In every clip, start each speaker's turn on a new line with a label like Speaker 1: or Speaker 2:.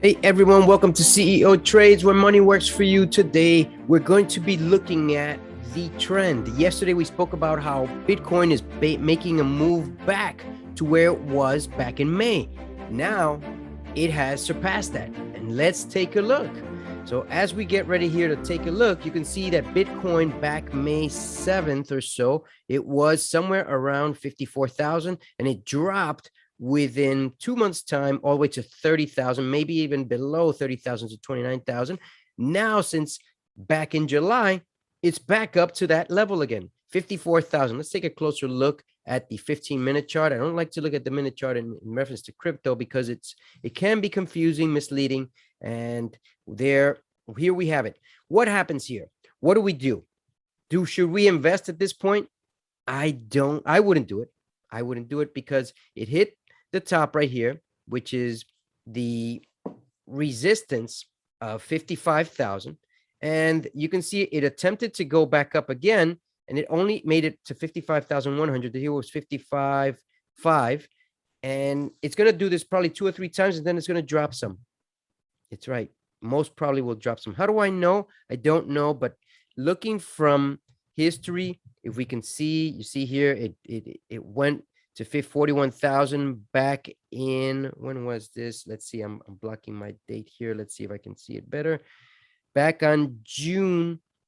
Speaker 1: Hey everyone, welcome to CEO Trades, where money works for you. Today, we're going to be looking at the trend. Yesterday, we spoke about how Bitcoin is making a move back to where it was back in May. Now, it has surpassed that, and let's take a look. So as we get ready here to take a look, you can see that Bitcoin back May 7th or so, it was somewhere around 54,000, and it dropped within 2 months' time all the way to 30,000, maybe even below 30,000 to 29,000. Now, since back in July, it's back up to that level again, 54,000. Let's take a closer look at the 15-minute chart. I don't like to look at the minute chart in reference to crypto because it can be confusing, misleading, and here we have it. What happens here? What do? Should we invest at this point? I wouldn't do it. I wouldn't do it because it hit the top right here, which is the resistance of 55,000. And you can see it attempted to go back up again, and it only made it to 55,100. Here was 55.5. And it's going to do this probably 2 or 3 times, and then it's going to drop some. It's right. Most probably will drop some. How do I know? I don't know, but looking from history, if we can see, you see here, it went to 41,000 back in, when was this? Let's see, I'm blocking my date here. Let's see if I can see it better. Back on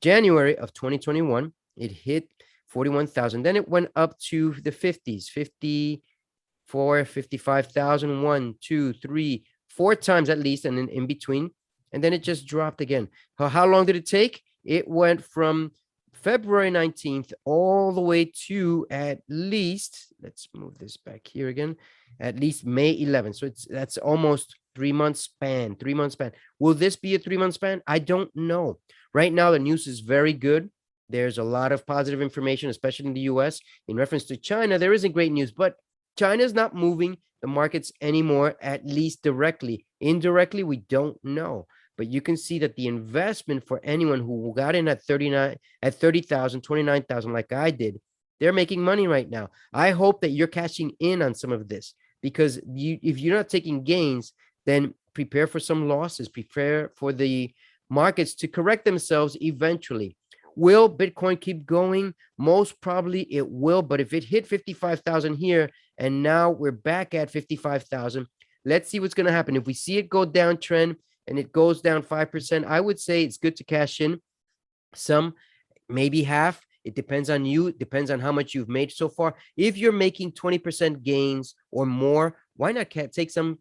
Speaker 1: January of 2021, it hit 41,000. Then it went up to the 50s, 54, 55,000, 1, 2, 3, 4 times at least, and then in between. And then it just dropped again. How long did it take? It went from February 19th all the way to at least, let's move this back here again, at least May 11th. So that's almost 3 months span, 3 months span. Will this be a 3 month span? I don't know. Right now, the news is very good. There's a lot of positive information, especially in the US. In reference to China, there isn't great news, but China is not moving the markets anymore, at least directly. Indirectly, we don't know. But you can see that the investment for anyone who got in at 30,000, 29,000, like I did, they're making money right now. I hope that you're cashing in on some of this, because if you're not taking gains, then prepare for some losses. Prepare for the markets to correct themselves eventually. Will Bitcoin keep going? Most probably it will. But if it hit 55,000 here, and now we're back at 55,000, let's see what's going to happen. If we see it go downtrend, and it goes down 5%, I would say it's good to cash in some, maybe half. It depends on you. It depends on how much you've made so far. If you're making 20% gains or more, why not take some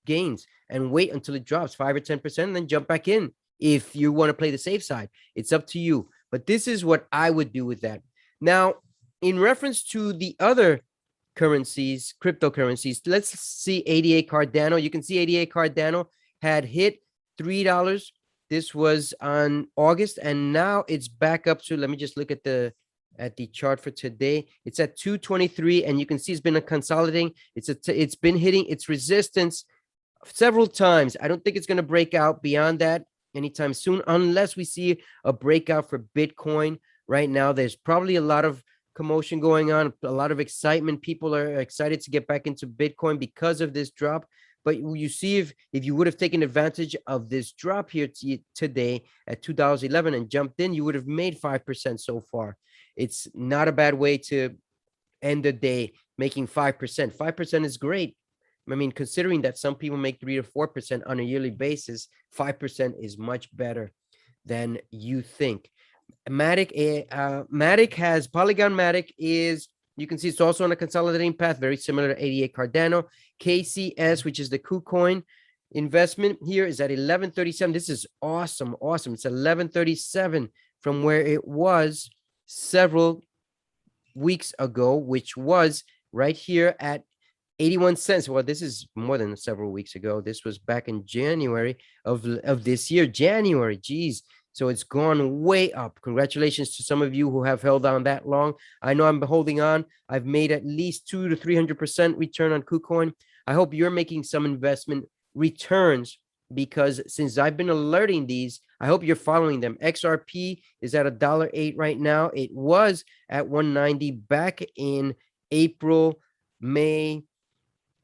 Speaker 1: gains and wait until it drops 5 or 10% and then jump back in? If you want to play the safe side, it's up to you. But this is what I would do with that. Now, in reference to the other currencies, cryptocurrencies, let's see ADA Cardano. You can see ADA Cardano had hit $3. This was on August, and now it's back up to, let me just look at the chart for today. It's at 223, and you can see it's been a consolidating. It's been hitting its resistance several times. I don't think it's going to break out beyond that anytime soon, unless we see a breakout for Bitcoin. Right now, there's probably a lot of commotion going on, a lot of excitement. People are excited to get back into Bitcoin because of this drop. But you see, if you would have taken advantage of this drop here today at $2.11 and jumped in, you would have made 5% so far. It's not a bad way to end the day, making 5%. 5% is great. I mean, considering that some people make 3 to 4% on a yearly basis, 5% is much better than you think. Matic has Polygon Matic is, you can see it's also on a consolidating path, very similar to ADA Cardano. KCS, which is the KuCoin investment here, is at 1137. This is awesome. Awesome. It's 1137 from where it was several weeks ago, which was right here at 81 cents. Well, this is more than several weeks ago. This was back in January of this year. January, geez. So it's gone way up. Congratulations to some of you who have held on that long. I know I'm holding on. I've made at least 200 to 300% return on KuCoin. I hope you're making some investment returns, because since I've been alerting these, I hope you're following them. XRP is at $1.08 right now. It was at 190 back in April, May,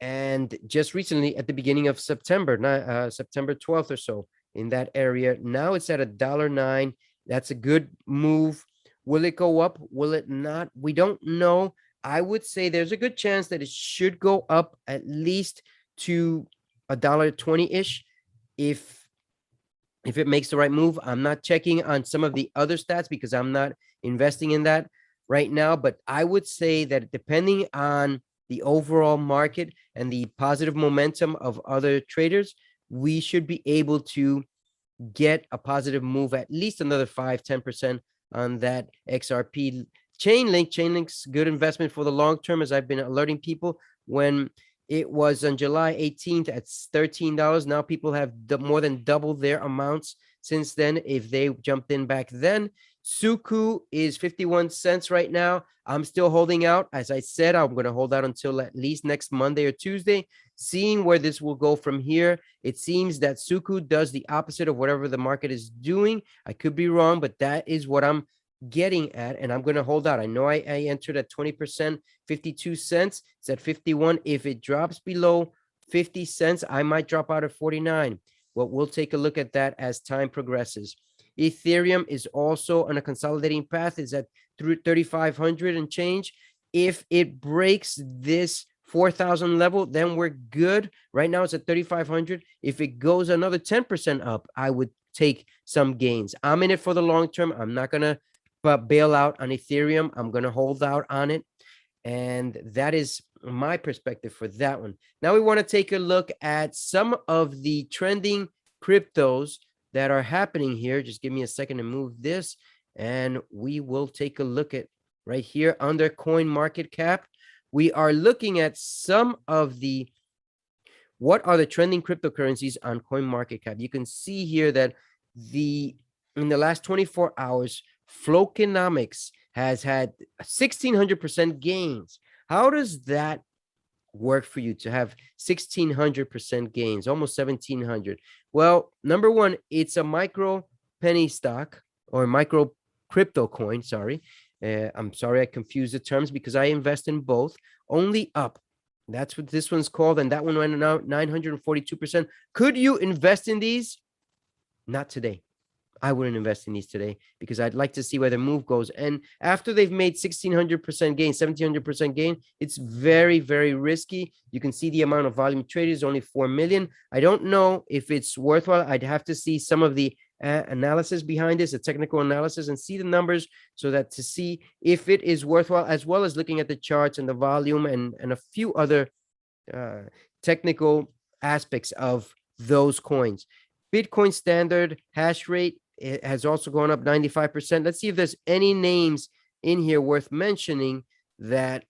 Speaker 1: And just recently, at the beginning of September, September 12th or so, in that area, now it's at $1.09. That's a good move. Will it go up? Will it not? We don't know. I would say there's a good chance that it should go up at least to $1.20-ish if it makes the right move. I'm not checking on some of the other stats because I'm not investing in that right now, but I would say that depending on the overall market and the positive momentum of other traders, we should be able to get a positive move, at least another 5-10% on that XRP. Chainlink's good investment for the long term, as I've been alerting people. When it was on July 18th at $13, now people have more than doubled their amounts since then if they jumped in back then. Suku is 51 cents right now. I'm still holding out. As I said, I'm going to hold out until at least next Monday or Tuesday, seeing where this will go from here. It seems that Suku does the opposite of whatever the market is doing. I could be wrong, but that is what I'm getting at, and I'm going to hold out. I know I entered at 20%, 52 cents. It's at 51. If it drops below 50 cents, I might drop out at 49. Well, we'll take a look at that as time progresses. Ethereum is also on a consolidating path. It's at 3,500 and change. If it breaks this 4,000 level, then we're good. Right now it's at 3,500. If it goes another 10% up, I would take some gains. I'm in it for the long term. I'm not going to bail out on Ethereum. I'm going to hold out on it. And that is my perspective for that one. Now we want to take a look at some of the trending cryptos that are happening here. Just give me a second to move this, and we will take a look at right here under coin market cap. We are looking at some of the what are the trending cryptocurrencies on coin market cap. You can see here that in the last 24 hours, Flokenomics has had 1,600% gains. How does that work for you to have 1,600% gains, almost 1,700? Well, number one, it's a micro penny stock or micro crypto coin. Sorry. I'm sorry I confused the terms because I invest in both. Only up. That's what this one's called. And that one went out 942%. Could you invest in these? Not today. I wouldn't invest in these today because I'd like to see where the move goes. And after they've made 1,600% gain, 1,700% gain, it's very, very risky. You can see the amount of volume traded is only 4 million. I don't know if it's worthwhile. I'd have to see some of the analysis behind this, a technical analysis, and see the numbers so that to see if it is worthwhile, as well as looking at the charts and the volume and a few other technical aspects of those coins. Bitcoin standard hash rate, it has also gone up 95%. Let's see if there's any names in here worth mentioning that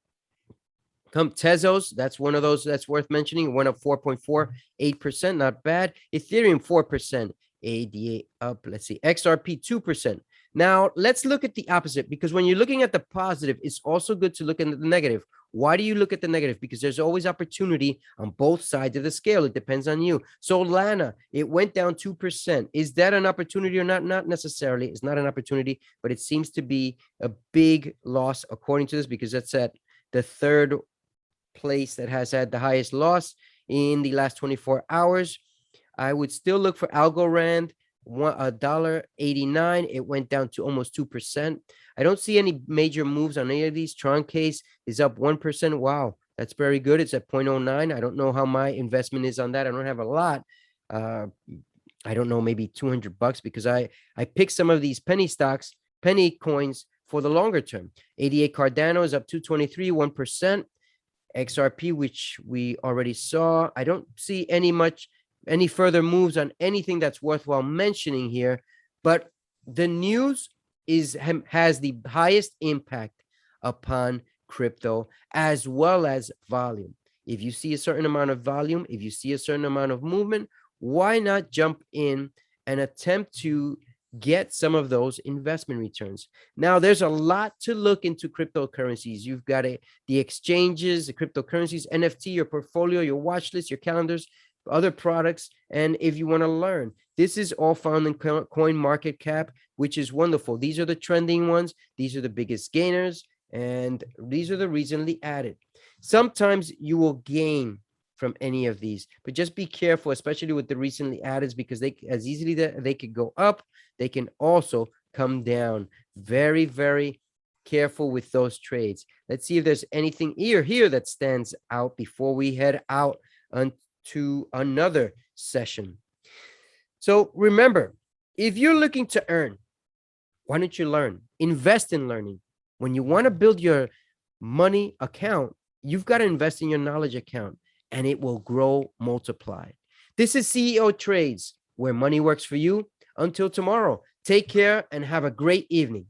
Speaker 1: come. Tezos, that's one of those that's worth mentioning. It went up 4.48%, not bad. Ethereum 4%, ADA up. Let's see, XRP 2%. Now let's look at the opposite, because when you're looking at the positive, it's also good to look at the negative. Why do you look at the negative? Because there's always opportunity on both sides of the scale. It depends on you. So Lana, it went down 2%. Is that an opportunity or not? Not necessarily. It's not an opportunity, but it seems to be a big loss according to this, because that's at the third place that has had the highest loss in the last 24 hours. I would still look for Algorand, $1.89. It went down to almost 2%. I don't see any major moves on any of these. Tron case is up 1%. Wow, that's very good. It's at 0.09. I don't know how my investment is on that. I don't have a lot. I don't know, maybe $200 because I picked some of these penny stocks, penny coins for the longer term. 88 Cardano is up 223, 1%. XRP, which we already saw. I don't see any further moves on anything that's worthwhile mentioning here, but the news has the highest impact upon crypto as well as volume. If you see a certain amount of volume, if you see a certain amount of movement, why not jump in and attempt to get some of those investment returns? Now, there's a lot to look into cryptocurrencies. You've got the exchanges, the cryptocurrencies, NFT, your portfolio, your watch list, your calendars, other products. And if you want to learn, this is all found in coin market cap, which is wonderful. These are the trending ones. These are the biggest gainers, and these are the recently added. Sometimes you will gain from any of these, but just be careful, especially with the recently added, because they as easily that they could go up, they can also come down. Very, very careful with those trades. Let's see if there's anything here that stands out before we head out onto another session. So remember, if you're looking to earn, why don't you learn? Invest in learning. When you want to build your money account, you've got to invest in your knowledge account, and it will grow multiplied. This is CEO Trades, where money works for you. Until tomorrow, take care and have a great evening.